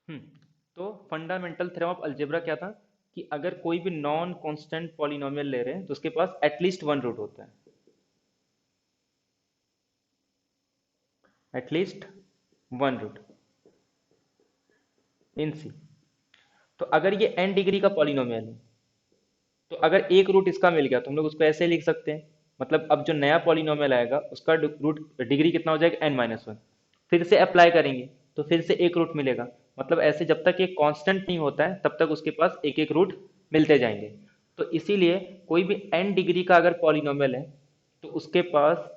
हम्म तो fundamental theorem of algebra क्या था कि अगर कोई भी नॉन कांस्टेंट पॉलिनोमियल ले रहे हैं तो उसके पास एटलीस्ट वन रूट होता है, एटलीस्ट वन रूट इन सी। तो अगर ये n डिग्री का पॉलिनोमियल है तो अगर एक रूट इसका मिल गया तो हम लोग उसको ऐसे लिख सकते हैं, मतलब अब जो नया पॉलिनोमियल आएगा उसका रूट डिग्री कितना हो जाएगा n-1। फिर से अप्लाई करेंगे तो फिर से एक रूट मिलेगा, मतलब ऐसे जब तक ये कांस्टेंट नहीं होता है तब तक उसके पास एक एक रूट मिलते जाएंगे। तो इसीलिए कोई भी n डिग्री का अगर पॉलिनोमियल है तो उसके पास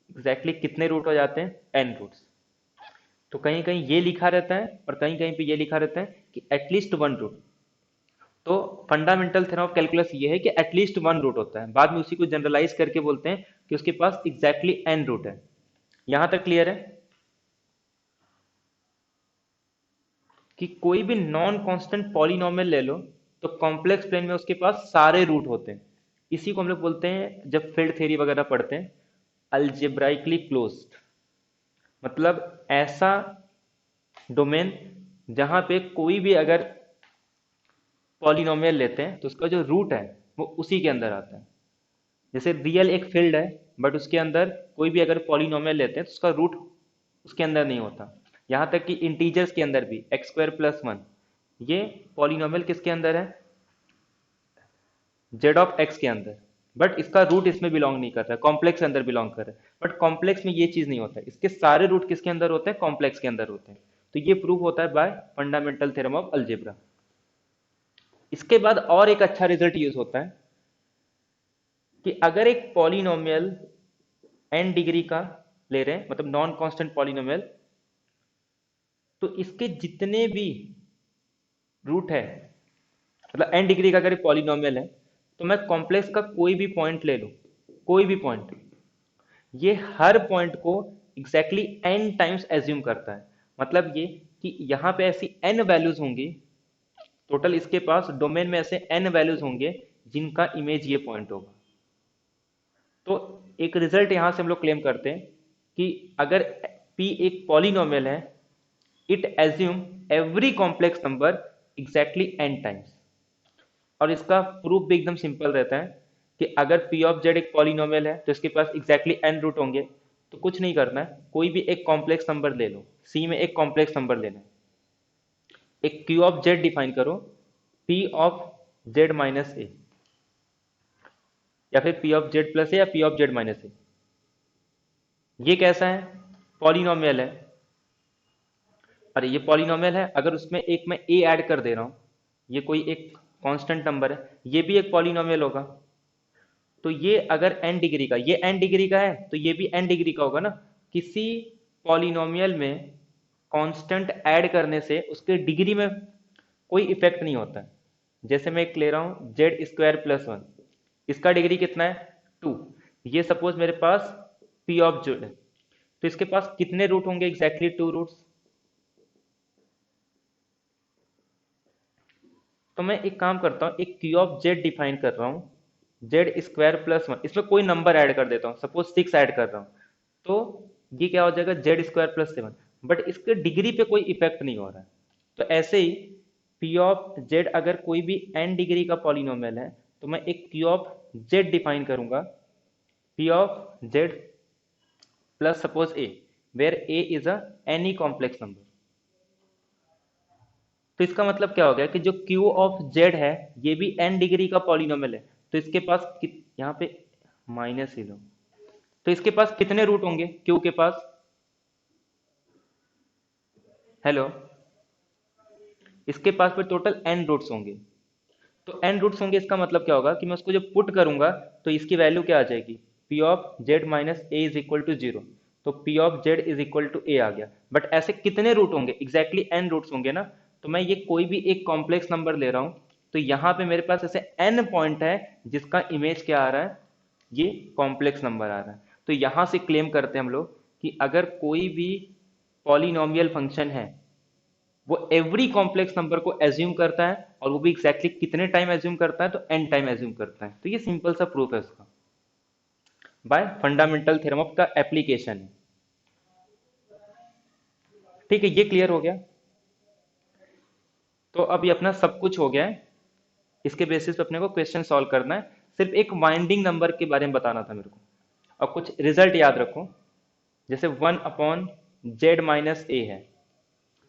एग्जैक्टली कितने रूट हो जाते हैं, n रूट्स। तो कहीं कहीं ये लिखा रहता है और कहीं कहीं पे ये लिखा रहता है कि एटलीस्ट वन रूट। तो फंडामेंटल थ्योरम ऑफ कैलकुलस ये है कि एटलीस्ट वन रूट होता है, बाद में उसी को जनरलाइज करके बोलते हैं कि उसके पास एग्जैक्टली एन रूट है। यहां तक क्लियर है कि कोई भी नॉन कांस्टेंट पॉलिनोमियल ले लो तो कॉम्प्लेक्स प्लेन में उसके पास सारे रूट होते हैं। इसी को हम लोग बोलते हैं जब फील्ड थ्योरी वगैरह पढ़ते हैं अल्जेब्राइकली क्लोज्ड, मतलब ऐसा डोमेन जहां पे कोई भी अगर पॉलिनोमियल लेते हैं तो उसका जो रूट है वो उसी के अंदर आता है। जैसे रियल एक फील्ड है बट उसके अंदर कोई भी अगर पॉलिनोमियल लेते हैं तो उसका रूट उसके अंदर नहीं होता। यहाँ तक कि इंटीजर्स के अंदर भी x² + 1 ये पॉलिनोमियल किसके अंदर है, z(x) के अंदर, बट इसका रूट इसमें बिलोंग नहीं कर रहा है, कॉम्प्लेक्स के अंदर बिलोंग कर रहा है। बट कॉम्प्लेक्स में ये चीज नहीं होता है, इसके सारे रूट किसके अंदर होते हैं, कॉम्प्लेक्स के अंदर होते हैं। तो ये प्रूव होता है bye fundamental theorem of algebra. इसके बाद और एक अच्छा रिजल्ट यूज होता है कि अगर एक पॉलिनोमियल n डिग्री का ले रहे हैं, मतलब नॉन कांस्टेंट पॉलिनोमियल, तो इसके जितने भी रूट है, मतलब n डिग्री का अगर पॉलिनोमियल है तो मैं कॉम्प्लेक्स का कोई भी पॉइंट ले लूं, कोई भी पॉइंट, ये हर पॉइंट को एग्जैक्टली n टाइम्स एज्यूम करता है। मतलब ये कि यहां पे ऐसी n वैल्यूज होंगी, टोटल इसके पास डोमेन में ऐसे n वैल्यूज होंगे जिनका इमेज ये पॉइंट होगा। तो एक रिजल्ट यहां से हम लोग क्लेम करते हैं कि अगर p एक पॉलिनोमियल है, it assume every complex number exactly n times. और इसका प्रूफ भी एकदम सिंपल रहता है कि अगर पी ऑफ जेड एक पॉलिनोमियल है तो इसके पास एग्जैक्टली n रूट होंगे। तो कुछ नहीं करना है, कोई भी एक कॉम्प्लेक्स नंबर ले लो, सी में एक कॉम्प्लेक्स नंबर लेना है, एक क्यू ऑफ जेड डिफाइन करो, पी ऑफ z-a, या फिर पी ऑफ जेड प्लस ए या पी ऑफ z-a। ये कैसा है, पॉलिनोमियल है। अरे ये पॉलिनोमियल है, अगर उसमें एक मैं ए ऐड कर दे रहा हूं, ये कोई एक कांस्टेंट नंबर है, ये भी एक पॉलिनोमियल होगा। तो ये अगर n डिग्री का, ये n डिग्री का है तो ये भी n डिग्री का होगा ना। किसी पॉलिनोमियल में कांस्टेंट ऐड करने से उसके डिग्री में कोई इफेक्ट नहीं होता है। जैसे मैं एक ले रहा हूं z² + 1, इसका डिग्री कितना है, 2। ये सपोज मेरे पास p ऑफ जेड है, तो इसके पास कितने रूट होंगे, एग्जैक्टली 2 रूट्स। तो मैं एक काम करता हूँ, एक क्यू ऑफ जेड डिफाइन कर रहा हूँ, z² + 1, इसमें कोई नंबर ऐड कर देता हूँ, सपोज 6 ऐड कर रहा हूँ। तो ये क्या हो जाएगा, z² + 7, बट इसके डिग्री पे कोई इफेक्ट नहीं हो रहा है। तो ऐसे ही p ऑफ जेड अगर कोई भी n डिग्री का पॉलिनोमियल है तो मैं एक q ऑफ जेड डिफाइन करूंगा, p of z plus suppose a, where a is a any complex number. तो इसका मतलब क्या हो गया कि जो Q ऑफ Z है ये भी n डिग्री का पॉलिनोमियल है। तो इसके पास यहाँ पे माइनस ही लो, तो इसके पास कितने रूट होंगे Q के पास, हेलो, इसके पास पे टोटल n रूट्स होंगे। तो n रूट्स होंगे, इसका मतलब क्या होगा कि मैं उसको जब पुट करूंगा तो इसकी वैल्यू क्या आ जाएगी, P of Z minus a is equal to 0। तो P of Z is equal to a आ गया। बट ऐसे कितने रूट होंगे, एग्जैक्टली n रूट्स होंगे ना। तो मैं ये कोई भी एक कॉम्प्लेक्स नंबर ले रहा हूं, तो यहाँ पे मेरे पास ऐसे n पॉइंट है जिसका इमेज क्या आ रहा है, ये कॉम्प्लेक्स नंबर आ रहा है। तो यहां से क्लेम करते हैं हम लोग कि अगर कोई भी पॉलिनोमियल फंक्शन है वो एवरी कॉम्प्लेक्स नंबर को एज्यूम करता है, और वो भी एग्जैक्टली कितने टाइम एज्यूम करता है, तो एन टाइम एज्यूम करता है। तो ये सिंपल सा प्रूफ है उसका, बाय फंडामेंटल थ्योरम ऑफ का एप्लीकेशन है। ठीक है, ये क्लियर हो गया। तो अब ये अपना सब कुछ हो गया है। इसके बेसिस पे अपने को क्वेश्चन सॉल्व करना है। सिर्फ एक वाइंडिंग नंबर के बारे में बताना था मेरे को। और कुछ रिजल्ट याद रखो, जैसे 1/z - a है,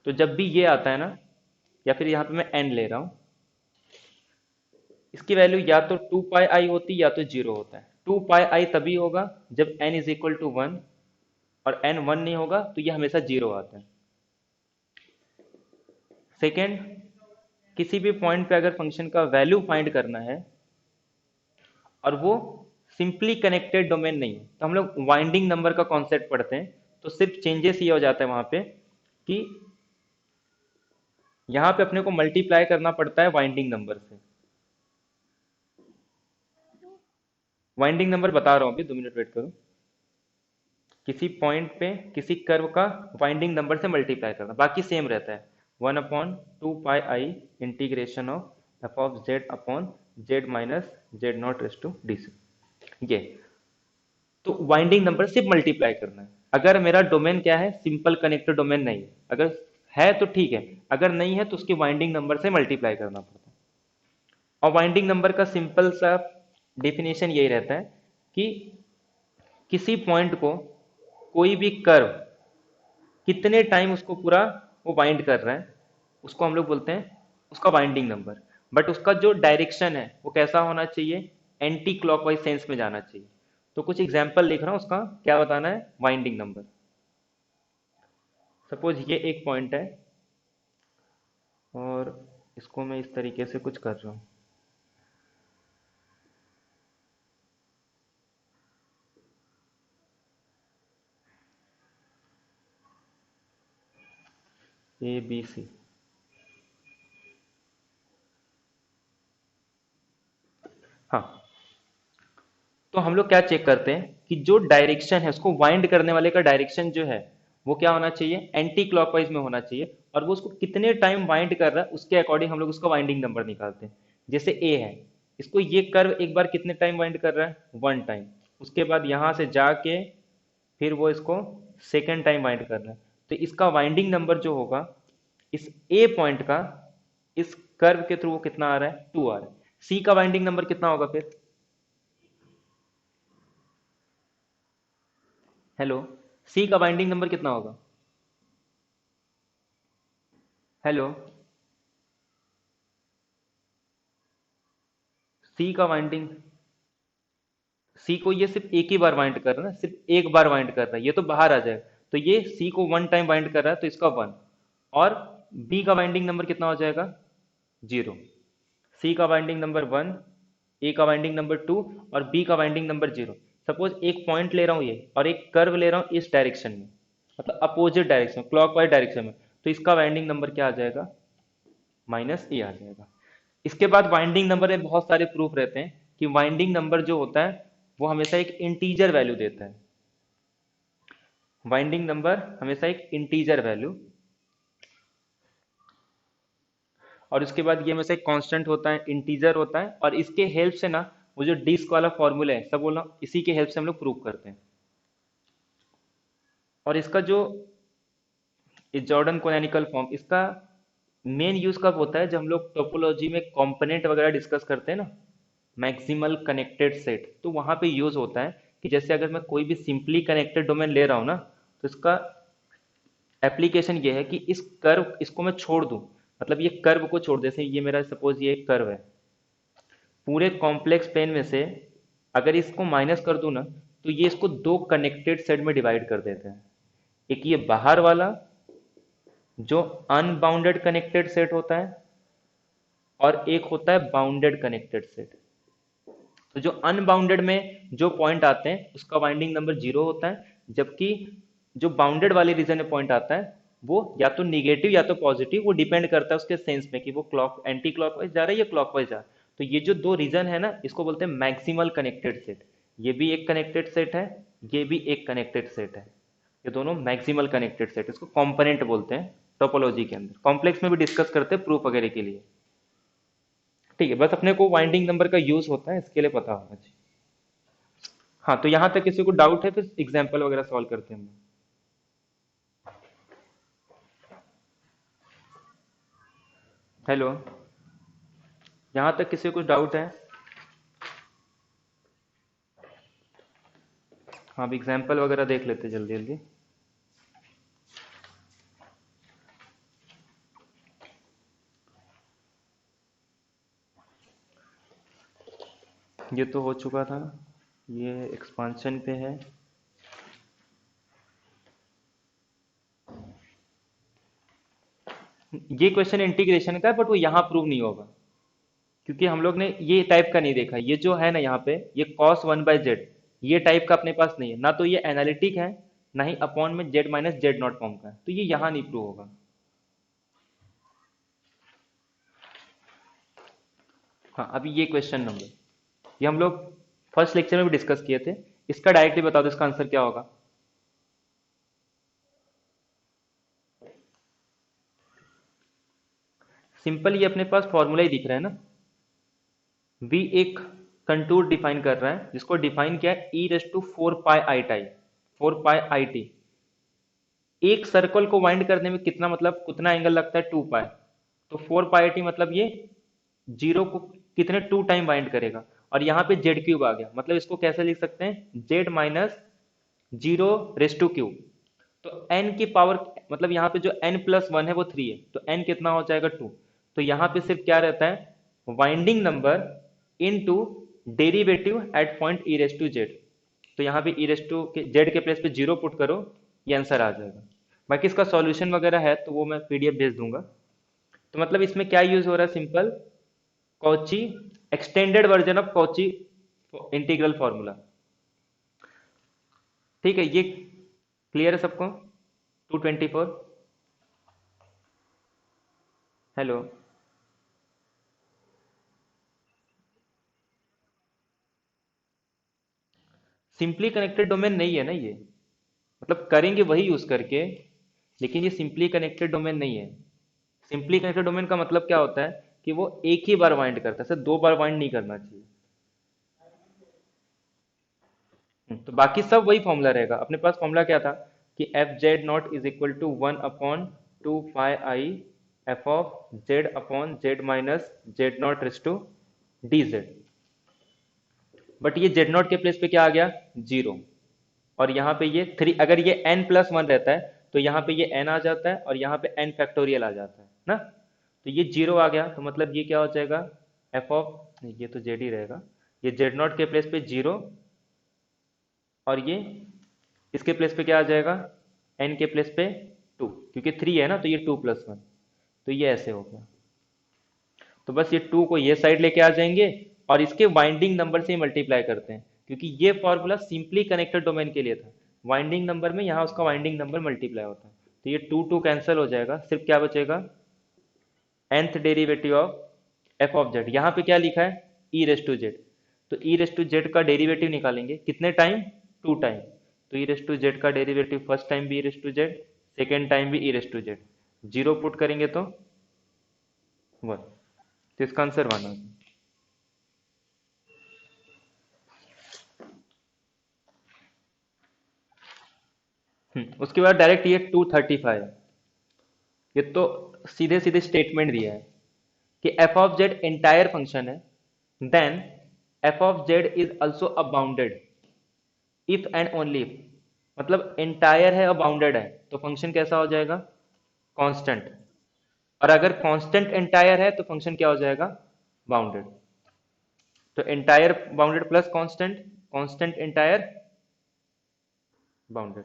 तो जब भी ये आता है ना, या फिर यहाँ पे मैं n ले रहा हूँ, इसकी वैल्यू या तो 2πi होती या तो 0 होता है। 2πi तभी होगा जब n इज इक्वल टू 1, और n 1 नहीं होगा तो ये हमेशा 0 आता है। सेकेंड, किसी भी पॉइंट पे अगर फंक्शन का वैल्यू फाइंड करना है और वो सिंपली कनेक्टेड डोमेन नहीं है, तो हम लोग वाइंडिंग नंबर का कॉन्सेप्ट पढ़ते हैं। तो सिर्फ चेंजेस ये हो जाता है वहां पे कि यहाँ पे अपने को मल्टीप्लाई करना पड़ता है वाइंडिंग नंबर से। वाइंडिंग नंबर बता रहा हूँ अभी, 2 मिनट वेट करो। किसी पॉइंट पे किसी कर्व का वाइंडिंग नंबर से मल्टीप्लाई करना, बाकी सेम रहता है। 1/2πi integration of f(z)/z - z0 ये। तो वाइंडिंग नंबर सिर्फ मल्टीप्लाई करना है। अगर मेरा डोमेन क्या है, सिंपल कनेक्टेड डोमेन नहीं है, अगर है तो ठीक है, अगर नहीं है तो उसकी वाइंडिंग नंबर से मल्टीप्लाई करना पड़ता है। और वाइंडिंग नंबर का सिंपल सा डेफिनेशन यही रहता है कि किसी पॉइंट को कोई भी कर्व कितने टाइम उसको पूरा वो वाइंड कर रहा है, उसको हम लोग बोलते हैं उसका वाइंडिंग नंबर। बट उसका जो डायरेक्शन है वो कैसा होना चाहिए, एंटी क्लॉकवाइज सेंस में जाना चाहिए। तो कुछ एग्जांपल लिख रहा हूँ, उसका क्या बताना है, वाइंडिंग नंबर। सपोज ये एक पॉइंट है और इसको मैं इस तरीके से कुछ कर रहा हूँ। ABC। हाँ, तो हम लोग क्या चेक करते हैं कि जो डायरेक्शन है, उसको वाइंड करने वाले का डायरेक्शन जो है वो क्या होना चाहिए, एंटी क्लॉकवाइज में होना चाहिए। और वो उसको कितने टाइम वाइंड कर रहा है उसके अकॉर्डिंग हम लोग उसका वाइंडिंग नंबर निकालते हैं। जैसे ए है, इसको ये कर्व एक बार कितने टाइम वाइंड कर रहा है, 1 टाइम। उसके बाद यहाँ से जाके फिर वो इसको सेकेंड टाइम वाइंड कर रहा है, तो इसका वाइंडिंग नंबर जो होगा इस ए पॉइंट का, इस कर्व के थ्रू वो कितना आ रहा है, 2 आ रहा है। सी का वाइंडिंग नंबर कितना होगा फिर, हेलो, सी का बाइंडिंग नंबर कितना होगा, हेलो, सी का बाइंडिंग, सी को ये सिर्फ एक ही बार वाइंड कर रहा है ना, सिर्फ एक बार वाइंड कर रहा है, ये तो बाहर आ जाएगा। तो ये सी को 1 टाइम वाइंड कर रहा है तो इसका 1। और बी का बाइंडिंग नंबर कितना हो जाएगा, 0। सी का बाइंडिंग नंबर 1, ए का बाइंडिंग नंबर 2 और बी का बाइंडिंग नंबर 0। सपोज एक पॉइंट ले रहा हूँ ये और एक कर्व ले रहा हूँ इस डायरेक्शन में, मतलब अपोजिट डायरेक्शन, क्लॉकवाइज डायरेक्शन में, तो इसका बाइंडिंग नंबर क्या आ जाएगा, -a आ जाएगा। इसके बाद वाइंडिंग नंबर में बहुत सारे प्रूफ रहते हैं कि वाइंडिंग नंबर जो होता है वो हमेशा एक इंटीजर वैल्यू देता है। वाइंडिंग नंबर हमेशा एक इंटीजर वैल्यू, और उसके बाद ये हमेशा एक कांस्टेंट होता है, इंटीजर होता है, और इसके हेल्प से ना वो जो डिस्क वाला फॉर्मूला है सब बोला, इसी के हेल्प से हम लोग प्रूव करते हैं। और इसका जो जॉर्डन कोनैनिकल फॉर्म, इसका मेन यूज कब होता है, जब हम लोग टोपोलॉजी में कंपोनेंट वगैरह डिस्कस करते हैं ना, मैक्सिमल कनेक्टेड सेट, तो वहां पे यूज होता है कि जैसे अगर मैं कोई भी सिंपली कनेक्टेड डोमेन ले रहा हूँ ना, तो इसका एप्लीकेशन ये है कि इस कर्व इसको मैं छोड़ दूं, मतलब ये कर्व को छोड़, जैसे ये मेरा सपोज ये एक कर्व है, पूरे कॉम्प्लेक्स प्लेन में से अगर इसको माइनस कर दूं ना, तो ये इसको दो कनेक्टेड सेट में डिवाइड कर देते हैं। एक ये बाहर वाला जो अनबाउंडेड कनेक्टेड सेट होता है, और एक होता है बाउंडेड कनेक्टेड सेट। तो जो अनबाउंडेड में जो पॉइंट आते हैं उसका वाइंडिंग नंबर 0 होता है, जबकि जो बाउंडेड वाले रीजन में पॉइंट आता है वो या तो निगेटिव या तो पॉजिटिव, वो डिपेंड करता है उसके सेंस में कि वो क्लॉक एंटी क्लॉकवाइज जा रहा है या क्लॉकवाइज जा रहा है। तो ये जो दो रीजन है ना, इसको बोलते हैं मैक्सिमल कनेक्टेड सेट। ये भी एक कनेक्टेड सेट है, ये भी एक कनेक्टेड सेट है, ये दोनों मैक्सिमल कनेक्टेड सेट, इसको कंपोनेंट बोलते हैं टोपोलॉजी के अंदर। कॉम्प्लेक्स में भी डिस्कस करते हैं प्रूफ वगैरह के लिए। ठीक है, बस अपने को वाइंडिंग नंबर का यूज होता है इसके लिए पता होना चाहिए। हाँ, तो यहाँ तक किसी को डाउट है, फिर एग्जाम्पल वगैरह सॉल्व करते हैं हम। हेलो, यहाँ तक किसी को कुछ डाउट है? हाँ, अब एग्जाम्पल वगैरह देख लेते जल्दी जल्दी। ये तो हो चुका था, ये एक्सपांशन पे है। ये क्वेश्चन इंटीग्रेशन का है, बट वो यहाँ प्रूव नहीं होगा, क्योंकि हम लोग ने ये टाइप का नहीं देखा। ये जो है ना यहाँ पे, ये cos 1/z, ये टाइप का अपने पास नहीं है ना, तो ये एनालिटिक है, ना ही अपॉन में z minus z not form का है, तो ये यहाँ नहीं प्रूव होगा। हाँ, अभी ये क्वेश्चन नंबर, ये हम लोग फर्स्ट लेक्चर में भी डिस्कस किए थे। इसका डायरेक्टली बता दो, इसका आंसर क्या होगा? सिंपल, ये अपने पास फॉर्मूला ही दिख रहा है ना। v एक कंटूर डिफाइन कर रहा है, जिसको डिफाइन किया है e raise to 4 pi i t. एक सर्कल को वाइंड करने में कितना, मतलब कितना एंगल लगता है? 2 पाई। तो 4 पाई आई टी मतलब ये जीरो को कितने 2 टाइम बाइंड करेगा। और यहाँ पे जेड क्यूब आ गया, मतलब इसको कैसे लिख सकते हैं? Z minus 0 raise two cube. तो एन की पावर, मतलब यहाँ पे जो n+1 है वो 3 है, तो n कितना हो जाएगा? 2। तो यहाँ पे सिर्फ क्या रहता है? Winding number into derivative at point e raise to z. तो यहाँ पे ई रेस टू के जेड के प्लेस पे 0 पुट करो, ये आंसर आ जाएगा। बाकी इसका सॉल्यूशन वगैरह है तो वो मैं पीडीएफ भेज दूंगा। तो मतलब इसमें क्या यूज हो रहा है? Simple Cauchy, extended version of Cauchy integral formula. ठीक है, ये क्लियर है सबको? 224। हेलो, सिंपली कनेक्टेड डोमेन नहीं है ना ये, मतलब करेंगे वही यूज करके, लेकिन ये सिंपली कनेक्टेड डोमेन नहीं है। सिंपली कनेक्टेड डोमेन का मतलब क्या होता है कि वो एक ही बार वाइंड करता है, सिर्फ 2 बार वाइंड नहीं करना चाहिए। तो बाकी सब वही फॉर्मूला रहेगा। अपने पास फॉर्मूला क्या था कि f z not is equal to 1/2 pi i f of z upon z minus z not raise to d z. But ये जेड नॉट के प्लेस पे क्या आ गया? 0। और यहाँ पे ये 3, अगर ये n+1 रहता है तो यहाँ पे ये n आ जाता है, और यहाँ पे n फैक्टोरियल आ जाता है ना। तो ये 0 आ गया, तो मतलब ये क्या हो जाएगा? एफ ऑफ, ये तो जेड ही रहेगा, ये जेड नॉट के प्लेस पे 0, और ये इसके प्लेस पे क्या आ जाएगा? n के प्लेस पे 2, क्योंकि 3 है ना, तो ये 2+1, तो ये ऐसे हो गया। तो बस ये 2 को ये साइड लेके आ जाएंगे, और इसके वाइंडिंग नंबर से ही मल्टीप्लाई करते हैं, क्योंकि ये फॉर्मूला सिंपली कनेक्टेड डोमेन के लिए था। वाइंडिंग नंबर में यहाँ उसका वाइंडिंग नंबर मल्टीप्लाई होता है, तो ये 2 कैंसिल हो जाएगा, सिर्फ क्या बचेगा? nth derivative of f of z. यहाँ पे क्या लिखा है? E raise to z. तो ई रेस टू जेड का डेरिवेटिव निकालेंगे कितने टाइम? 2 टाइम। तो ई रेस टू जेड का डेरिवेटिव फर्स्ट टाइम भी e raise to z, second time भी e raise to z. 0 put करेंगे तो 1। तो इसका आंसर 1 आ गया। उसके बाद डायरेक्ट ये 235, ये तो सीधे सीधे स्टेटमेंट दिया है कि f of z entire function है, then f of z is also a bounded if and only if. मतलब एंटायर है और बाउंडेड है, तो फंक्शन कैसा हो जाएगा? कांस्टेंट। और अगर कांस्टेंट एंटायर है तो फंक्शन क्या हो जाएगा? बाउंडेड। तो entire bounded plus constant, constant entire bounded.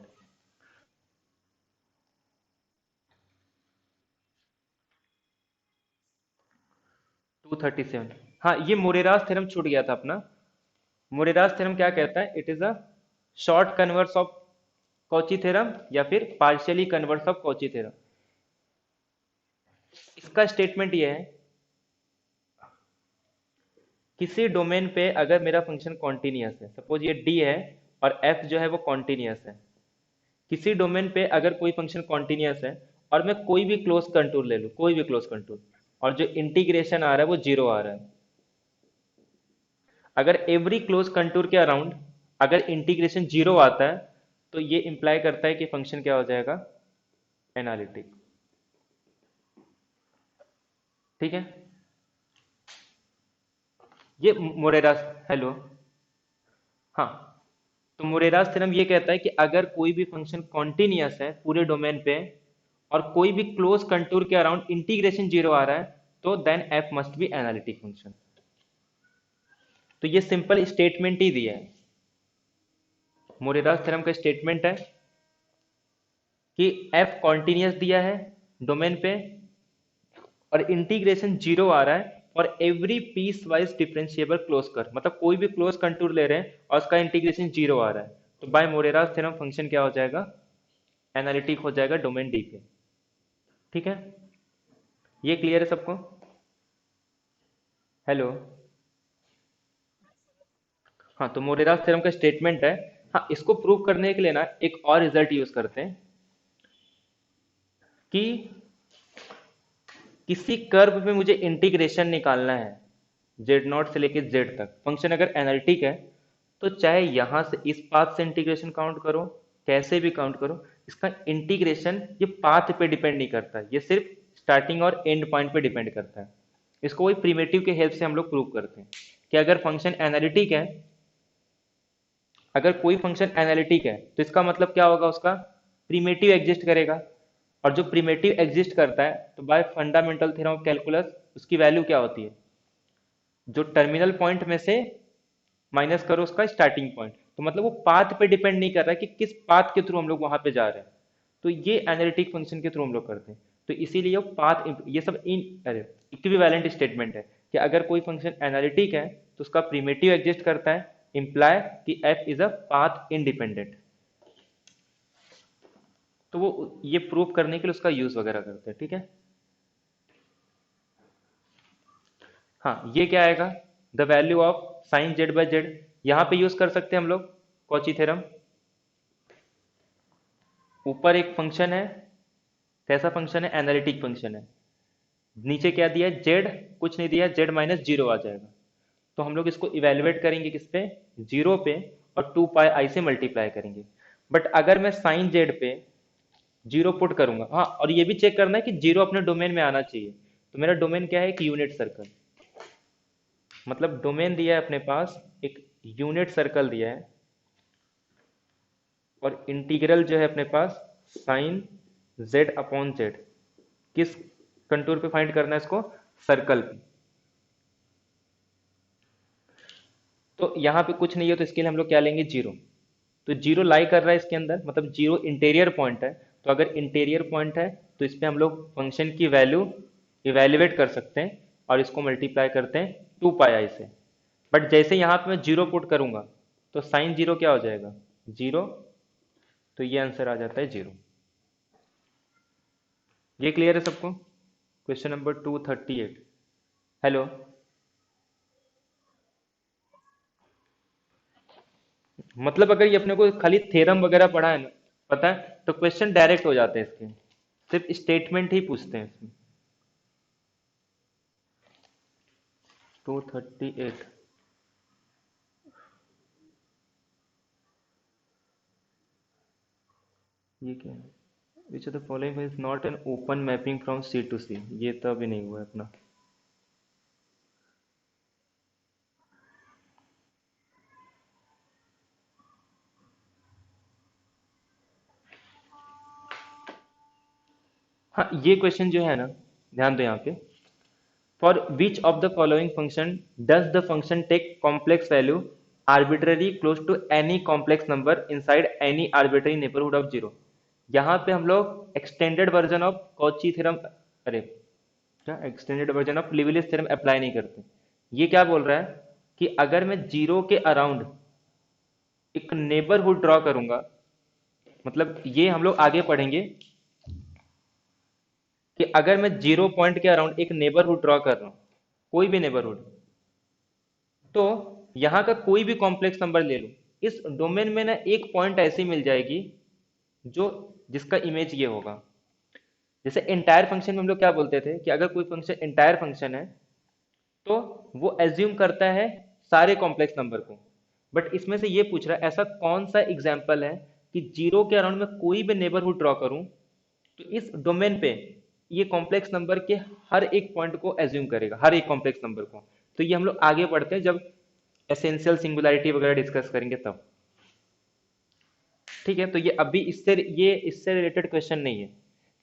237। हाँ, ये मोरेरास थ्योरम छूट गया था अपना। मोरेरास थ्योरम क्या कहता है? It is a short converse of Cauchy theorem, या फिर partially converse of Cauchy theorem. इसका स्टेटमेंट ये है, किसी डोमेन पे अगर मेरा फंक्शन कॉन्टिन्यूअस है, सपोज ये डी है और एफ जो है वो कॉन्टिन्यूअस है, किसी डोमेन पे अगर कोई फंक्शन कॉन्टिन्यूअस है, और मैं कोई भी क्लोज कंटूर ले लूँ, कोई भी क्लोज कंटूर, और जो इंटीग्रेशन आ रहा है वो 0 आ रहा है, अगर एवरी क्लोज कंटूर के अराउंड अगर इंटीग्रेशन 0 आता है, तो ये इंप्लाई करता है कि फंक्शन क्या हो जाएगा? एनालिटिक। ठीक है। ये मोरेरास, हेलो, हाँ, तो मोरेरास थ्योरम ये कहता है कि अगर कोई भी फंक्शन कॉन्टिन्यूअस है पूरे डोमेन पे और कोई भी क्लोज कंटूर के अराउंड इंटीग्रेशन जीरो आ रहा है, तो then f must be analytic function. तो ये सिंपल स्टेटमेंट ही दिया है, मोरेरास थ्योरम का स्टेटमेंट है कि एफ कॉन्टिन्यूअस दिया है डोमेन पे और इंटीग्रेशन जीरो आ रहा है और every piece wise differentiable close curve, मतलब कोई भी क्लोज कंटूर ले रहे हैं और उसका इंटीग्रेशन जीरो आ रहा है, तो बाय मोरेरास थ्योरम फंक्शन क्या हो जाएगा, एनालिटिक हो जाएगा डोमेन डी पे। ठीक है, ये क्लियर है सबको? हेलो, हाँ, तो मोरेरास थ्योरम का स्टेटमेंट है। हाँ, इसको प्रूव करने के लिए ना एक और रिजल्ट यूज करते हैं कि किसी कर्व पे मुझे इंटीग्रेशन निकालना है जेड नॉट से लेके जेड तक, फंक्शन अगर एनालिटिक है तो चाहे यहां से इस पाथ से इंटीग्रेशन काउंट करो, कैसे भी काउंट करो, इसका इंटीग्रेशन ये पाथ पे डिपेंड नहीं करता, ये सिर्फ स्टार्टिंग और एंड पॉइंट पे डिपेंड करता है। इसको वही प्रिमिटिव के हेल्प से हम लोग प्रूव करते हैं कि अगर फंक्शन एनालिटिक है, अगर कोई फंक्शन एनालिटिक है तो इसका मतलब क्या होगा, उसका प्रिमिटिव एग्जिस्ट करेगा, और जो प्रिमिटिव एग्जिस्ट करता है तो bye fundamental theorem of calculus उसकी वैल्यू क्या होती है, जो टर्मिनल पॉइंट में से माइनस करो उसका स्टार्टिंग पॉइंट, तो मतलब वो पाथ पे डिपेंड नहीं कर रहा है कि किस पाथ के थ्रू हम लोग वहां पे जा रहे हैं, तो ये एनालिटिक फंक्शन के थ्रू हम लोग करते हैं। तो इसीलिए वो पाथ, ये सब इन अरे इक्विवेलेंट स्टेटमेंट है कि अगर कोई फंक्शन एनालिटिक है तो उसका प्रिमिटिव एग्जिस्ट करता है, इंप्लाय कि F is a path independent. तो वो ये प्रूव करने के लिए उसका यूज वगैरह करते हैं। ठीक है, हाँ, ये क्या आएगा, the value of sine Z by Z, यहाँ पे यूज कर सकते हैं हम लोग कॉची थ्योरम। ऊपर एक फंक्शन है, कैसा फंक्शन है, एनालिटिक फंक्शन है, नीचे क्या दिया है, जेड, कुछ नहीं दिया, जेड माइनस जीरो आ जाएगा, तो हम लोग इसको इवेलुएट करेंगे किस पे, जीरो पे, और टू पाई आई से मल्टीप्लाई करेंगे। बट अगर मैं साइन जेड पे जीरो पुट करूंगा, हाँ, और ये भी चेक करना है कि जीरो अपने डोमेन में आना चाहिए, तो मेरा डोमेन क्या है, एक यूनिट सर्कल, मतलब डोमेन दिया है अपने पास, एक यूनिट सर्कल दिया है, और इंटीग्रल जो है अपने पास साइन जेड अपॉन जेड, किस कंटूर पे फाइंड करना है इसको, सर्कल पे। तो यहाँ पे कुछ नहीं है तो इसके लिए हम लोग क्या लेंगे, जीरो, तो जीरो लाई कर रहा है इसके अंदर, मतलब जीरो इंटीरियर पॉइंट है, तो अगर इंटीरियर पॉइंट है तो इस पे हम लोग फंक्शन की वैल्यू इवेल्युएट कर सकते हैं और इसको मल्टीप्लाई करते हैं टू पाई आई से। बट जैसे यहाँ पे मैं जीरो पुट करूंगा तो साइन जीरो क्या हो जाएगा, जीरो, तो ये आंसर आ जाता है जीरो। ये क्लियर है सबको? Question number 238। हेलो, मतलब अगर ये अपने को खाली थ्योरम वगैरह पढ़ा है ना, पता है, तो क्वेश्चन डायरेक्ट हो जाते हैं इसके, सिर्फ स्टेटमेंट ही पूछते हैं इसमें। 238, ये क्या है, which of the following is not an open mapping from C to C, ये तो अभी नहीं हुआ है अपना। हाँ, ये क्वेश्चन जो है ना, ध्यान दो यहाँ पे, for which of the following function does the function take complex value arbitrary close to any complex number inside any arbitrary neighbourhood of zero. यहाँ पे हम लोग extended version of Cauchy theorem, अरे क्या, extended version of Liouville's theorem apply नहीं करते। ये क्या बोल रहा है कि अगर मैं जीरो के अराउंड एक नेबरहुड ड्रॉ करूंगा, मतलब ये हम लोग आगे पढ़ेंगे कि अगर मैं जीरो पॉइंट के अराउंड एक नेबरहुड ड्रॉ कर रहा हूं, कोई भी नेबरहुड, तो यहां का कोई भी कॉम्प्लेक्स नंबर ले लो, इस डोमेन में ना एक पॉइंट ऐसी मिल जाएगी जो जिसका इमेज ये होगा। जैसे एंटायर फंक्शन में हम लोग क्या बोलते थे कि अगर कोई फंक्शन एंटायर फंक्शन है तो वो एज्यूम करता है सारे कॉम्प्लेक्स नंबर को, बट इसमें से ये पूछ रहा है ऐसा कौन सा एग्जाम्पल है कि जीरो के अराउंड में कोई भी नेबरहुड ड्रॉ करूं तो इस डोमेन पे ये कॉम्प्लेक्स नंबर के हर एक पॉइंट को एज्यूम करेगा, हर एक कॉम्प्लेक्स नंबर को। तो ये हम लोग आगे बढ़ते हैं जब एसेंशियल सिंगुलैरिटी वगैरह डिस्कस करेंगे तब। ठीक है, तो ये इससे रिलेटेड क्वेश्चन नहीं है।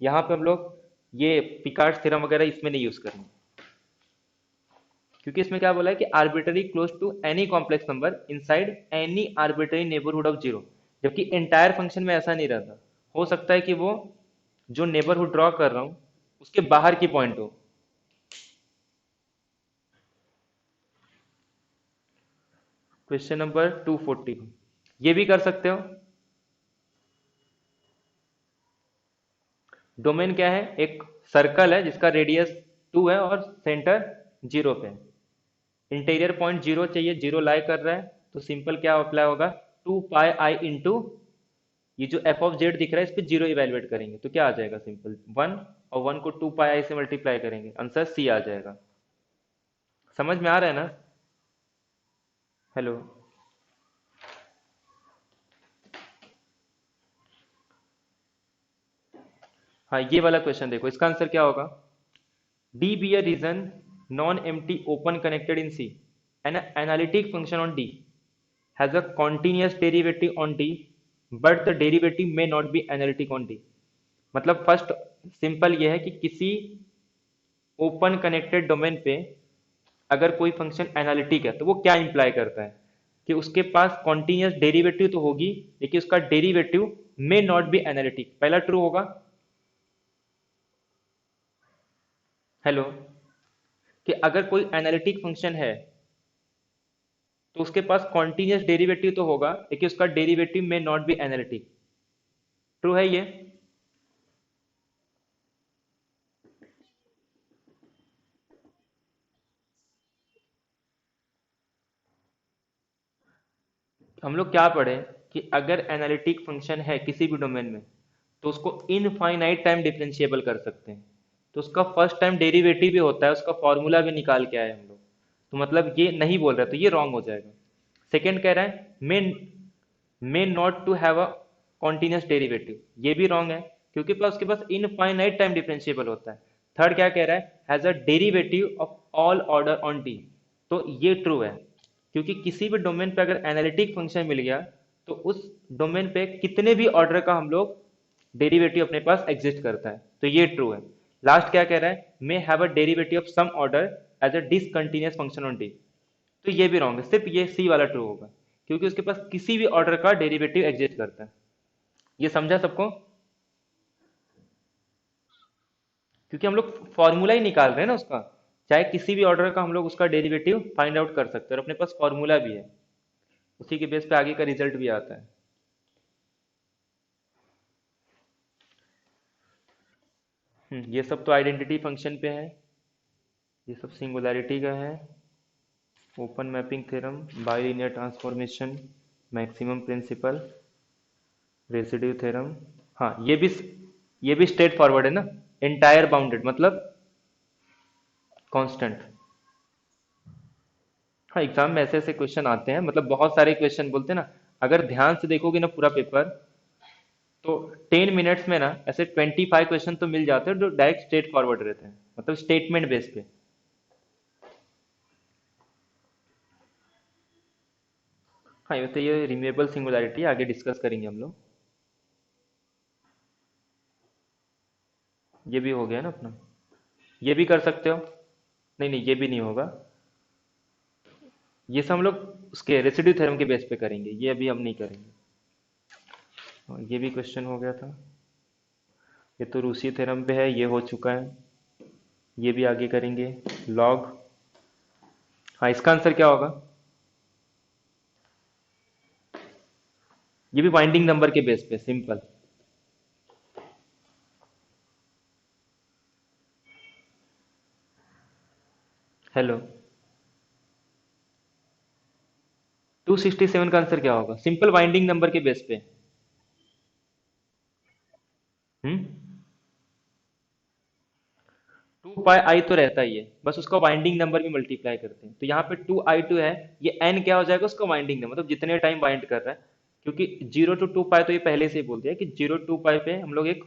यहाँ पे हम लोग ये पिकार्ड थ्योरम वगैरह इसमें नहीं यूज करेंगे, क्योंकि इसमें क्या बोला है कि arbitrary close to any complex number inside any arbitrary neighbourhood of zero. जबकि एंटायर फंक्शन में ऐसा नहीं रहता, हो सकता है कि वो जो नेबरहुड ड्रॉ कर रहा हूं उसके बाहर की पॉइंट हो। क्वेश्चन नंबर 240, ये भी कर सकते हो। डोमेन क्या है, एक सर्कल है जिसका रेडियस 2 है और सेंटर 0 पे है। इंटीरियर पॉइंट 0 चाहिए, 0 लाई कर रहा है, तो सिंपल क्या अप्लाई होगा, 2 पाई आई इंटू ये जो एफ ऑफ जेड दिख रहा है इस पे 0 इवेलुएट करेंगे तो क्या आ जाएगा, सिंपल 1, और 1 को 2 पाई आई से मल्टीप्लाई करेंगे, आंसर सी आ जाएगा। समझ में आ रहा है ना? हेलो। हाँ, ये वाला क्वेश्चन देखो, इसका आंसर क्या होगा, D be a region non-empty open connected in C. An analytic function on D has a continuous derivative on D, but the derivative may not be analytic on D. मतलब first simple ये है कि किसी open connected domain पे अगर कोई function analytic है तो वो क्या इंप्लाई करता है कि उसके पास कॉन्टिन्यूस डेरिवेटिव तो होगी, लेकिन उसका derivative may not be analytic. पहला ट्रू होगा। हेलो, कि अगर कोई एनालिटिक फंक्शन है तो उसके पास कॉन्टिन्यूस डेरिवेटिव तो होगा, लेकिन उसका डेरिवेटिव में नॉट बी एनालिटिक। ट्रू है ये? हम लोग क्या पढ़े कि अगर एनालिटिक फंक्शन है किसी भी डोमेन में तो उसको इनफाइनाइट टाइम डिफरेंशिएबल कर सकते हैं। तो उसका फर्स्ट टाइम डेरिवेटिव भी होता है, उसका फॉर्मूला भी निकाल के आए हम लोग। तो मतलब ये नहीं बोल रहा, तो ये रॉन्ग हो जाएगा। सेकेंड कह रहा है may not to have a continuous derivative, ये भी रॉन्ग है, क्योंकि पास उसके पास इनफाइनाइट टाइम डिफरेंशिएबल होता है। थर्ड क्या कह रहा है, has a derivative of all order on D, तो ये ट्रू है, क्योंकि किसी भी डोमेन पे अगर एनालिटिक फंक्शन मिल गया तो उस डोमेन पे कितने भी ऑर्डर का हम लोग डेरिवेटिव अपने पास एग्जिस्ट करता है, तो ये ट्रू है। लास्ट क्या कह रहा है, may have a derivative of some order as a discontinuous function on D, तो ये भी रॉन्ग है, सिर्फ ये सी वाला ट्रू होगा, क्योंकि उसके पास किसी भी ऑर्डर का डेरिवेटिव एग्जिस्ट करता है। ये समझा सबको? क्योंकि हम लोग फॉर्मूला ही निकाल रहे हैं ना उसका, चाहे किसी भी ऑर्डर का हम लोग उसका डेरिवेटिव फाइंड आउट कर सकते हैं, और अपने पास फॉर्मूला भी है, उसी के बेस पे आगे का रिजल्ट भी आता है। ये सब तो आइडेंटिटी फंक्शन पे है, ये सब सिंगुलैरिटी का है, open mapping theorem, bilinear transformation, maximum principle, residue theorem. हाँ, ये भी स्ट्रेट फॉरवर्ड है ना, एंटायर बाउंडेड मतलब कांस्टेंट। हाँ, एग्जाम में ऐसे ऐसे क्वेश्चन आते हैं, मतलब बहुत सारे क्वेश्चन बोलते हैं ना, अगर ध्यान से देखोगे ना पूरा पेपर, तो 10 मिनट्स में ना ऐसे 25 क्वेश्चन तो मिल जाते हैं जो डायरेक्ट स्ट्रेट फॉरवर्ड रहते हैं, मतलब स्टेटमेंट बेस पे। हाँ, ये तो ये रिम्यूवेबल सिंगुलैरिटी आगे डिस्कस करेंगे हम लोग। ये भी हो गया ना अपना, ये भी कर सकते हो। नहीं नहीं, ये भी नहीं होगा, ये सब हम लोग उसके रेसिड्यू थ्योरम के बेस पे करेंगे, ये अभी हम नहीं करेंगे। ये भी क्वेश्चन हो गया था। ये तो रूसी थ्योरम पे है, ये हो चुका है, ये भी आगे करेंगे। लॉग, हाँ इसका आंसर क्या होगा, ये भी बाइंडिंग नंबर के बेस पे, सिंपल। हेलो, 267 का आंसर क्या होगा, सिंपल बाइंडिंग नंबर के बेस पे। हम्म 2 पाई आई तो रहता ही है, बस उसका बाइंडिंग नंबर भी मल्टीप्लाई करते हैं, तो यहाँ पे 2i2 है, ये n क्या हो जाएगा उसका बाइंडिंग नंबर, मतलब जितने टाइम बाइंड कर रहा है। क्योंकि 0 to 2 पाई तो ये पहले से ही बोल दिया कि 0 to 2 पाई पे हम लोग एक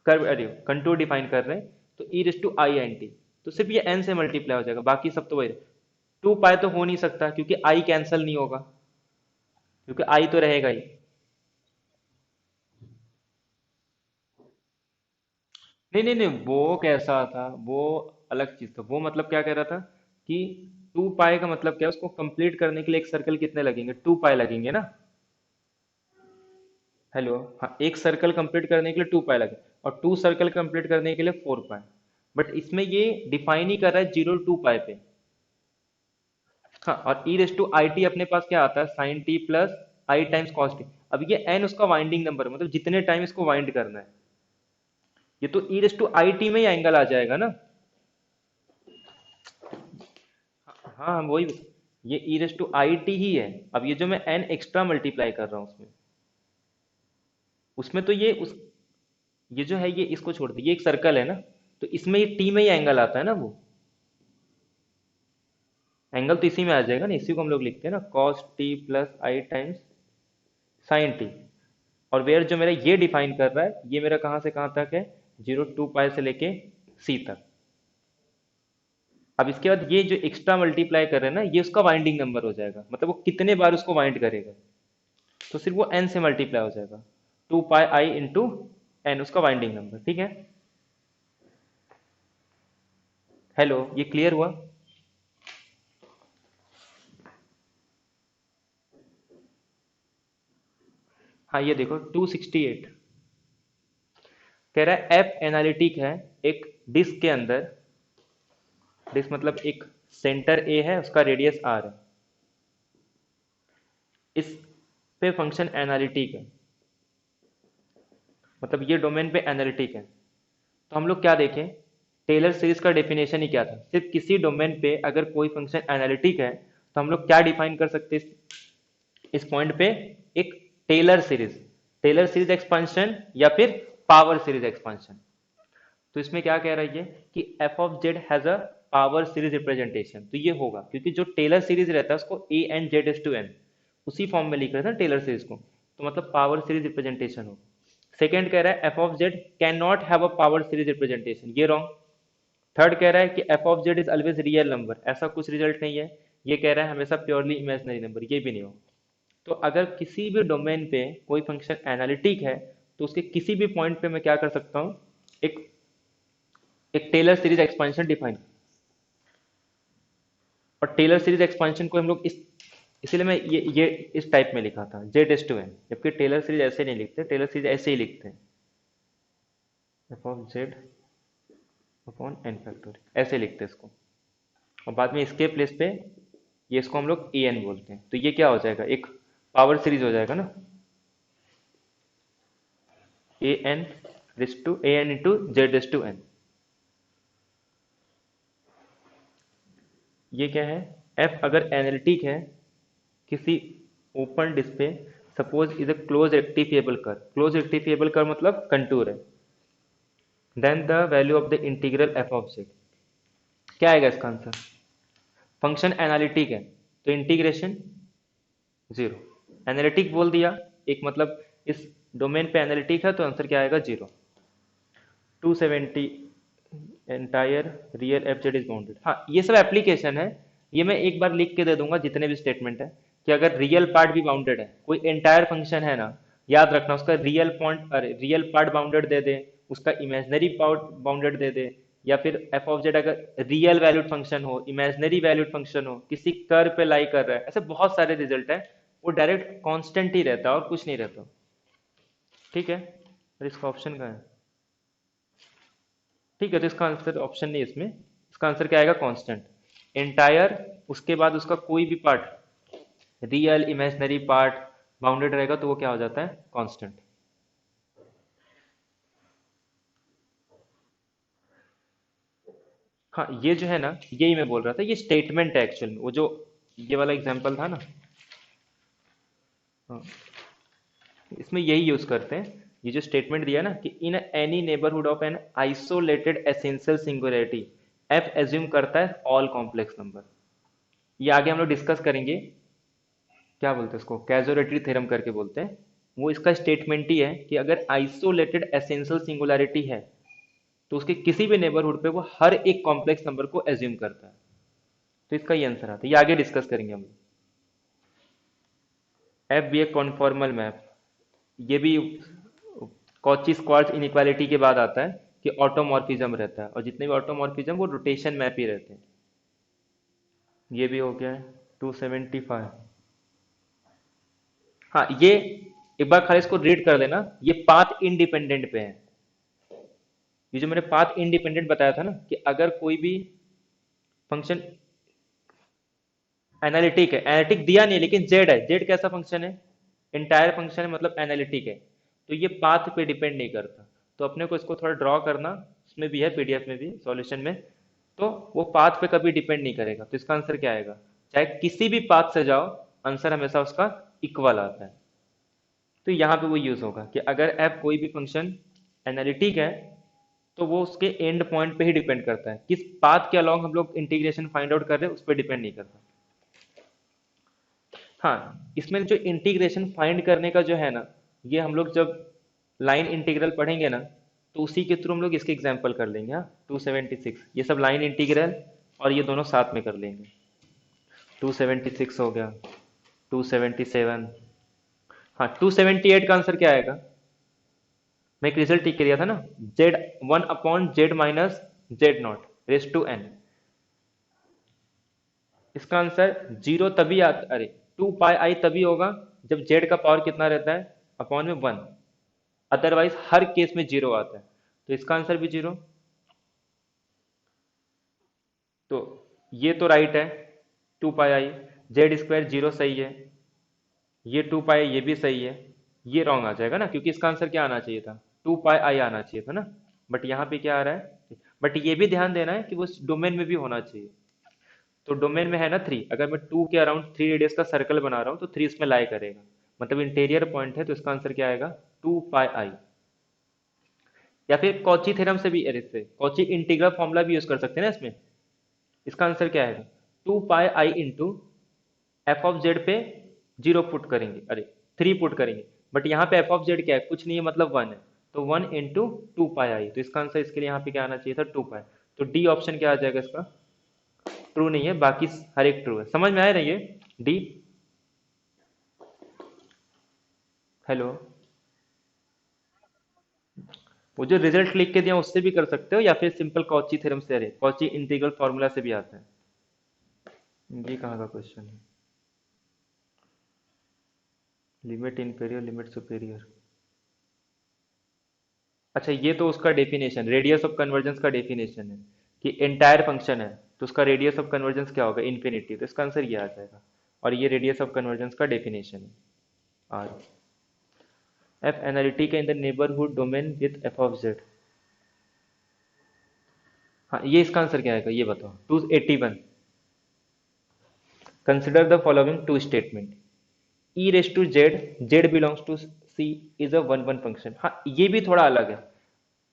कर्व, अरे कंटूर डिफाइन कर रहे हैं, तो e raise to i n t, तो सिर्फ ये एन से मल्टीप्लाई हो जाएगा, बाकी सब तो वही। टू पाई तो हो नहीं सकता क्योंकि आई कैंसिल नहीं होगा, क्योंकि आई तो रहेगा ही। नहीं नहीं नहीं, वो कैसा था वो अलग चीज था। वो मतलब क्या कह रहा था कि टू पाई का मतलब क्या है, उसको कंप्लीट करने के लिए एक सर्कल कितने लगेंगे, टू पाई लगेंगे ना। हेलो, हाँ, एक सर्कल कंप्लीट करने के लिए टू पाई लगे, और टू सर्कल कंप्लीट करने के लिए फोर पाई। बट इसमें ये डिफाइन ही कर रहा है जीरो टू पाई पे। हाँ, और ई रेस टू आई टी अपने पास क्या आता है, साइन टी प्लस आई टाइम्स कॉस टी। अब ये एन उसका वाइंडिंग नंबर, मतलब जितने टाइम इसको वाइंड करना है, ये तो e raise to I T में ही एंगल आ जाएगा ना। हाँ वही, ये ई रेस टू आई टी ही है। अब ये जो मैं एन एक्स्ट्रा मल्टीप्लाई कर रहा हूँ उसमें, उसमें तो ये उस, ये जो है ये इसको छोड़ दे, ये एक सर्कल है ना, तो इसमें ये टी में ही एंगल आता है ना वो। एंगल तो इसी में आ जाएगा ना, इसी को हम लोग लिखते हैं ना, कॉस टी प्लस आई टाइम्स साइन टी। और वेयर जो मेरा ये डिफाइन कर रहा है, ये मेरा कहाँ से कहाँ तक है, जीरो टू पाई से लेके सी तक। अब इसके बाद ये जो एक्स्ट्रा मल्टीप्लाई कर रहे हैं ना, ये उसका वाइंडिंग नंबर हो जाएगा, मतलब वो कितने बार उसको वाइंड करेगा, तो सिर्फ वो एन से मल्टीप्लाई हो जाएगा, two pi i into n उसका वाइंडिंग नंबर। ठीक है, हेलो, ये क्लियर हुआ। हाँ ये देखो 268 कह रहा है एफ एनालिटिक है एक डिस्क के अंदर। डिस्क मतलब एक सेंटर ए है, उसका रेडियस आर है, इस पे फंक्शन एनालिटिक है, मतलब ये डोमेन पे एनालिटिक है। तो हम लोग क्या देखें, टेलर सीरीज का डेफिनेशन ही क्या था, सिर्फ किसी डोमेन पे अगर कोई फंक्शन एनालिटिक है तो हम लोग क्या डिफाइन कर सकते हैं इस पॉइंट पे, एक Taylor series, Taylor series expansion या फिर पावर सीरीज एक्सपांशन। तो इसमें क्या कह रहा है ये कि f of Z has a power series representation, तो ये होगा क्योंकि जो टेलर सीरीज रहता है उसको a n z s to n उसी फॉर्म में लिख रहे थे ना टेलर सीरीज को, तो मतलब पावर सीरीज रिप्रेजेंटेशन हो। सेकेंड कह रहा है F of Z can not have a power series representation, ये रॉन्ग। थर्ड कह रहा है कि f of z is always real number, ऐसा कुछ रिजल्ट नहीं है। ये कह रहा है हमेशा प्योरली इमेजिनरी नंबर, ये भी नहीं हो। तो अगर किसी भी डोमेन पे कोई फंक्शन एनालिटिक है, तो उसके किसी भी पॉइंट पे मैं क्या कर सकता हूँ, एक एक टेलर सीरीज एक्सपांशन डिफाइन। और टेलर सीरीज एक्सपांशन को हम लोग इस, इसीलिए मैं ये इस टाइप में लिखा था जेड एस टू एन, जबकि टेलर सीरीज ऐसे नहीं लिखते, टेलर सीरीज ऐसे ही लिखते हैं, f of z upon n factorial ऐसे लिखते हैं इसको। और बाद में इसके प्लेस पे ये इसको हम लोग ए एन बोलते हैं, तो ये क्या हो जाएगा, एक पावर सीरीज हो जाएगा ना, a n raise to a n into z s to n. ये क्या है, एफ अगर एनालिटिक है किसी open display, suppose is a close rectifiable curve, close rectifiable curve मतलब कंटूर है, then the value of the integral f of z, क्या आएगा इसका आंसर, फंक्शन एनालिटिक है तो इंटीग्रेशन जीरो, एनालिटिक बोल दिया एक मतलब इस डोमेन पे एनालिटिक है तो आंसर क्या आएगा zero. 270 entire real F Z is bounded, हाँ ये सब एप्लीकेशन है, ये मैं एक बार लिख के दे दूंगा जितने भी स्टेटमेंट है, कि अगर रियल पार्ट भी बाउंडेड है, कोई एंटायर फंक्शन है ना, याद रखना उसका रियल पॉइंट, अरे रियल पार्ट बाउंडेड दे दे, उसका इमेजनरी पार्ट बाउंडेड दे दे, या फिर एफ ऑफ जेड अगर रियल वैल्यूड फंक्शन हो, इमेजनरी वैल्यूड फंक्शन हो, किसी कर्व पे लाई कर रहा है, ऐसे बहुत सारे रिजल्ट है, वो डायरेक्ट कांस्टेंट ही रहता है और कुछ नहीं रहता। ठीक है, और इसका ऑप्शन कहाँ है, ठीक है, तो इसका आंसर ऑप्शन नहीं है इसमें, इसका आंसर क्या आएगा, कांस्टेंट। एंटायर उसके बाद उसका कोई भी part, real imaginary part bounded रहेगा तो वो क्या हो जाता है, कांस्टेंट। हाँ ये जो है ना, यही मैं बोल रहा था, ये स्टेटमेंट है एक्चुअल में, वो जो ये वाला एग्जांपल था ना, हाँ, इसमें यही यूज करते हैं। ये जो स्टेटमेंट दिया ना कि in any neighbourhood of an isolated essential singularity F assume करता है ऑल कॉम्प्लेक्स नंबर। ये आगे हम लोग डिस्कस करेंगे, क्या बोलते हैं इसको, कैजुअलिटी थ्योरम करके बोलते हैं। वो इसका स्टेटमेंट ही है कि अगर आइसोलेटेड एसेंशियल सिंगुलैरिटी है तो उसके किसी भी नेबरहुड पे वो हर एक कॉम्प्लेक्स नंबर को एज्यूम करता है। तो इसका ये आंसर आता है, ये आगे डिस्कस करेंगे हम। एफ बी ए कॉन्फॉर्मल मैप, ये भी कॉची स्क्वार्ट्ज इनइक्वालिटी के बाद आता है कि ऑटोमॉर्फिज्म रहता है, और जितने भी ऑटोमॉर्फिज्म वो रोटेशन मैप ही रहते हैं। ये भी हो गया है 275। हाँ ये एक बार खाली इसको रीड कर देना, ये पाथ इंडिपेंडेंट पे है। ये जो मैंने पाथ इंडिपेंडेंट बताया था ना कि अगर कोई भी फंक्शन एनालिटिक है, एनालिटिक दिया नहीं है लेकिन जेड है, जेड कैसा फंक्शन है, इंटायर फंक्शन है, मतलब एनालिटिक है, तो ये पाथ पे डिपेंड नहीं करता। तो अपने को इसको थोड़ा ड्रॉ करना, उसमें भी है पीडीएफ में भी सॉल्यूशन में, तो वो पाथ पे कभी डिपेंड नहीं करेगा। तो इसका आंसर क्या आएगा, चाहे किसी भी पाथ से जाओ आंसर हमेशा उसका इक्वल आता है। तो यहाँ पे वो यूज होगा कि अगर एफ कोई भी फंक्शन एनालिटिक है तो वो उसके एंड पॉइंट पे ही डिपेंड करता है, किस पाथ के अलोंग हम लोग इंटीग्रेशन फाइंड आउट कर रहे हैं उस पर डिपेंड नहीं करता। हाँ इसमें जो इंटीग्रेशन फाइंड करने का जो है ना, ये हम लोग जब लाइन इंटीग्रल पढ़ेंगे ना तो उसी के थ्रू हम लोग इसके एग्जाम्पल कर लेंगे। हाँ 276 ये सब लाइन इंटीग्रल और ये दोनों साथ में कर लेंगे। 276 हो गया, 277। हाँ 278 का आंसर क्या आएगा, मैं एक रिजल्ट टिक किया था ना, Z 1/z - z0 raise to n। इसका आंसर जीरो तभी आता, अरे 2 पाई तभी होगा जब z का पावर कितना रहता है, अपॉन में 1। अदरवाइज हर केस में जीरो आता है, तो इसका आंसर भी जीरो। तो ये तो राइट है, 2 पाई, जेड स्क्वायर जीरो सही है, ये 2 पाई ये भी सही है। ये रॉन्ग आ जाएगा ना, क्योंकि इसका आंसर क्या आना चाहिए था, 2 पाई आना चाहिए था ना, बट यहाँ पे क्या आ रहा है। बट ये भी ध्यान देना है कि वो डोमेन में भी होना चाहिए। तो डोमेन में है ना 3, अगर मैं 2 के अराउंड 3 रेडियस का सर्कल बना रहा हूँ तो 3 इसमें लाई करेगा, मतलब इंटीरियर पॉइंट है, तो इसका आंसर क्या आएगा 2 पाई। या फिर कॉची थ्योरम से भी, अरे से कॉची इंटीग्रल फॉर्मूला भी यूज कर सकते हैं ना इसमें। इसका आंसर क्या आएगा, 2 pi into F of Z पे जीरो पुट करेंगे, अरे 3 पुट करेंगे, बट यहाँ पे एफ ऑफ जेड क्या है, कुछ नहीं है, मतलब 1 है, तो 1 इंटू 2 पाई। तो इसका आंसर इसके लिए यहाँ पे क्या आना चाहिए था 2 पाई। तो डी ऑप्शन क्या आ जाएगा इसका, ट्रू नहीं है, बाकी हर एक ट्रू है। समझ में आया ना ये डी। हेलो, वो जो रिजल्ट लिख के दिया उससे भी कर सकते हो, या फिर सिंपल कॉची थ्योरम से, अरे कॉची इंटीग्रल फॉर्मूला से भी आता है। ये कहाँ का क्वेश्चन है, लिमिट इंफीरियर लिमिट सुपेरियर। अच्छा ये तो उसका डेफिनेशन, रेडियस ऑफ कन्वर्जेंस का डेफिनेशन है कि एंटायर फंक्शन है तो उसका रेडियस ऑफ कन्वर्जेंस क्या होगा, इन्फिनिटी। तो इसका आंसर ये आ जाएगा, और ये रेडियस ऑफ कन्वर्जेंस का डेफिनेशन है R. F analytic in the neighbourhood domain with f of z. हाँ ये इसका आंसर क्या आएगा ये बताओ, 281। Consider the following two statement, e raise to z, z belongs to C is a one one function. हाँ ये भी थोड़ा अलग है,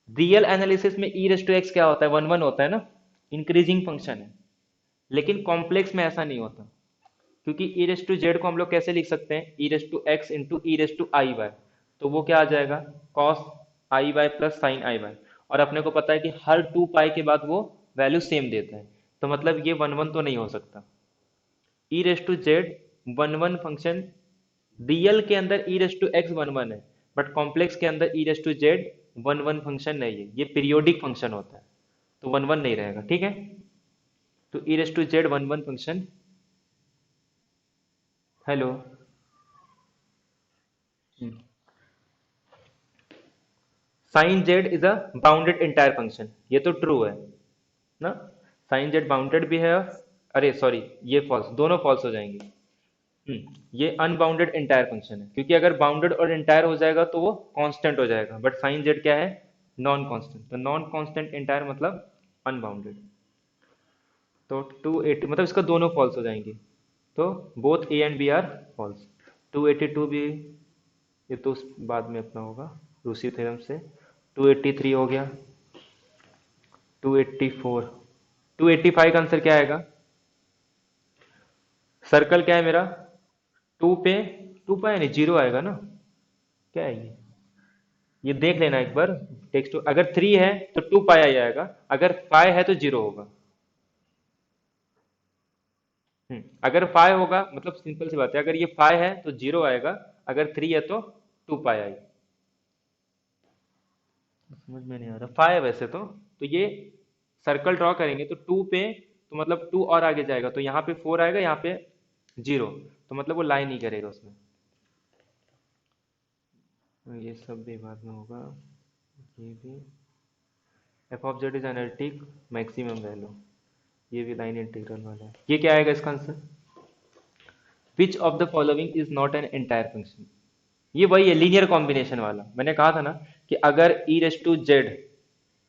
रियल एनालिसिस में ई रेस टू एक्स क्या होता है, वन वन होता है ना, इंक्रीजिंग फंक्शन है। लेकिन कॉम्प्लेक्स में ऐसा नहीं होता, क्योंकि ई रेस टू जेड को हम लोग कैसे लिख सकते हैं, e raise to x into e raise to i y, तो वो क्या आ जाएगा cos i y plus sine i y. और अपने को पता है कि हर 2 पाई के बाद वो वैल्यू सेम देता है, तो मतलब ये वन वन तो नहीं हो सकता। E raise to z one one function, real के अंदर e raise to x one one है, बट कॉम्प्लेक्स के अंदर e raise to z one one function नहीं है, ये पीरियोडिक फंक्शन होता है, तो वन वन नहीं रहेगा, ठीक है। तो e raise to z one one function. Hello, sine z is a bounded entire function, ये तो ट्रू है ना, साइन जेड बाउंडेड भी है। अरे सॉरी ये फॉल्स, दोनों फॉल्स हो जाएंगे। ये अनबाउंडेड इंटायर फंक्शन है, क्योंकि अगर बाउंडेड और इंटायर हो जाएगा तो वो कांस्टेंट हो जाएगा, बट साइन जेड क्या है नॉन कांस्टेंट, तो नॉन कांस्टेंट इंटायर मतलब अनबाउंडेड। तो 280 मतलब इसका दोनों फॉल्स हो जाएंगे, तो both A and B are false. 282 भी, ये तो बाद में अपना होगा रूसी थ्योरम से। 283 हो गया, 284, 285 का आंसर क्या आएगा, सर्कल क्या है मेरा, टू पे, 2 पाई नहीं जीरो आएगा ना, क्या है ये देख लेना एक बार। टेक्स्ट अगर 3 है तो 2 पाई आई आएगा, अगर 5 है तो 0 होगा। अगर 5 होगा मतलब सिंपल सी बात है, अगर ये 5 है तो 0 आएगा, अगर 3 है तो 2 पाई आई। समझ में नहीं आ रहा, 5 वैसे तो ये सर्कल ड्रॉ करेंगे तो 2 पे, तो मतलब 2 और आगे जाएगा तो यहाँ पे 4 आएगा, यहाँ पे 0, तो मतलब वो लाइन ही करेगा उसमें। ये सब भी बाद में होगा। ये भी F of z is analytic maximum value, ये भी लाइन इंटीग्रल वाला है। ये क्या आएगा इसका answer? Which of the following is not an entire function. ये वही है लीनियर कॉम्बिनेशन वाला, मैंने कहा था ना कि अगर ई रेस टू जेड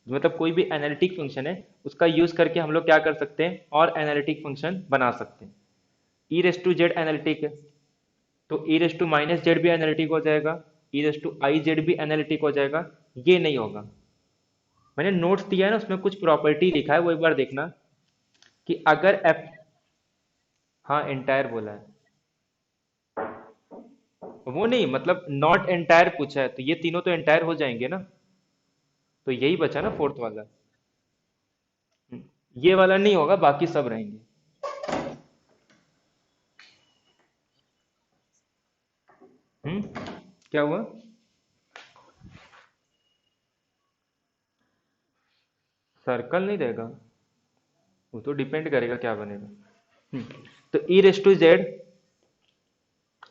मतलब कोई भी एनालिटिक फंक्शन है, उसका यूज करके हम लोग क्या कर सकते हैं और एनालिटिक फंक्शन बना सकते हैं। E raise to Z analytic है तो e raise to minus Z भी एनालिटिक हो जाएगा, ई रेस टू आई जेड भी एनालिटिक हो जाएगा। ये नहीं होगा। मैंने नोट्स दिया है ना, उसमें कुछ प्रॉपर्टी लिखा है, वो एक बार देखना कि अगर एफ, हाँ एंटायर बोला है, वो नहीं मतलब नॉट एंटायर पूछा है, तो ये तीनों तो एंटायर हो जाएंगे ना, तो यही बचा ना फोर्थ वाला। हम्म, ये वाला नहीं होगा, बाकी सब रहेंगे। क्या हुआ? सर्कल नहीं देगा, वो तो डिपेंड करेगा क्या बनेगा। हम्म, तो ई रेस टू जेड,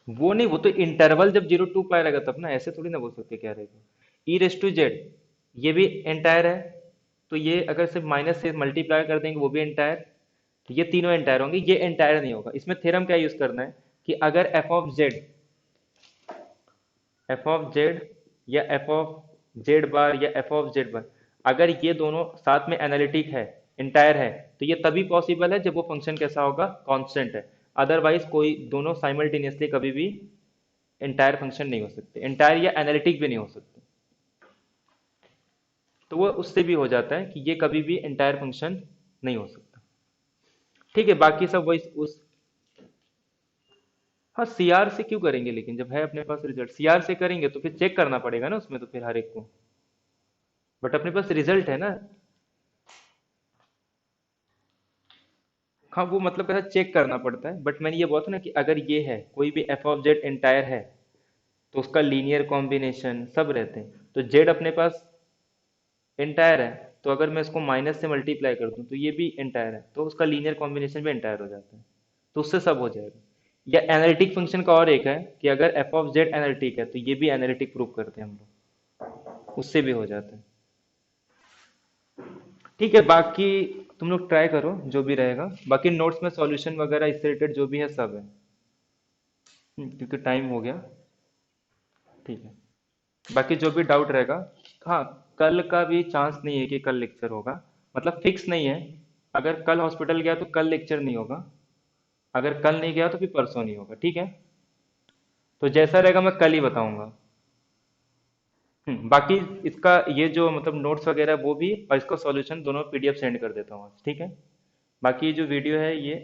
वो नहीं, वो तो इंटरवल जब 0 2 पाई रहेगा तब ना, ऐसे थोड़ी ना बोल सकते क्या रहेगा। ई रेस टू जेड ये भी एंटायर है, तो ये अगर सिर्फ माइनस से मल्टीप्लाई कर देंगे वो भी एंटायर, तो ये तीनों एंटायर होंगे, ये एंटायर नहीं होगा। इसमें थ्योरम क्या यूज करना है कि अगर एफ ऑफ जेड या एफ ऑफ जेड बार या एफ ऑफ जेड बार, अगर ये दोनों साथ में एनालिटिक है, इंटायर है, तो ये तभी पॉसिबल है जब वो फंक्शन कैसा होगा, कांस्टेंट है। अदरवाइज कोई दोनों साइमल्टेनियसली कभी भी इंटायर फंक्शन नहीं हो सकते, इंटायर या एनालिटिक भी नहीं हो सकते। तो वो उससे भी हो जाता है कि ये कभी भी इंटायर फंक्शन नहीं हो सकता। ठीक है, बाकी सब वही उस, हाँ सीआर से क्यों करेंगे, लेकिन जब है अपने पास रिजल्ट सीआर से करेंगे तो फिर चेक करना पड़ेगा ना उसमें, तो फिर हर एक को, बट अपने पास रिजल्ट है ना। हाँ वो मतलब ऐसा चेक करना पड़ता है, बट मैंने ये बोला था ना कि अगर ये है कोई भी एफ ऑफ जेड एंटायर है, तो उसका लीनियर कॉम्बिनेशन सब रहते हैं, तो जेड अपने पास एंटायर है, तो अगर मैं इसको माइनस से मल्टीप्लाई कर दूं तो ये भी एंटायर है, तो उसका लीनियर कॉम्बिनेशन भी एंटायर हो जाता है, तो उससे सब हो जाएगा। या एनालिटिक फंक्शन का और एक है कि अगर एफ ऑफ जेड एनालिटिक है तो ये भी एनालिटिक प्रूव करते हैं हम लोग, उससे भी हो जाता है। ठीक है, बाकी तुम लोग ट्राई करो जो भी रहेगा, बाकी नोट्स में सॉल्यूशन वगैरह इससे रिलेटेड जो भी है सब है। क्योंकि टाइम हो गया। ठीक है, बाकी जो भी डाउट रहेगा, हाँ कल का भी चांस नहीं है कि कल लेक्चर होगा, मतलब फिक्स नहीं है। अगर कल हॉस्पिटल गया तो कल लेक्चर नहीं होगा, अगर कल नहीं गया तो फिर परसों नहीं होगा, ठीक है। तो जैसा रहेगा मैं कल ही बताऊंगा। बाकी इसका ये जो मतलब नोट्स वगैरह वो भी और इसका सॉल्यूशन दोनों पीडीएफ सेंड कर देता हूँ आज, ठीक है। बाकी जो वीडियो है ये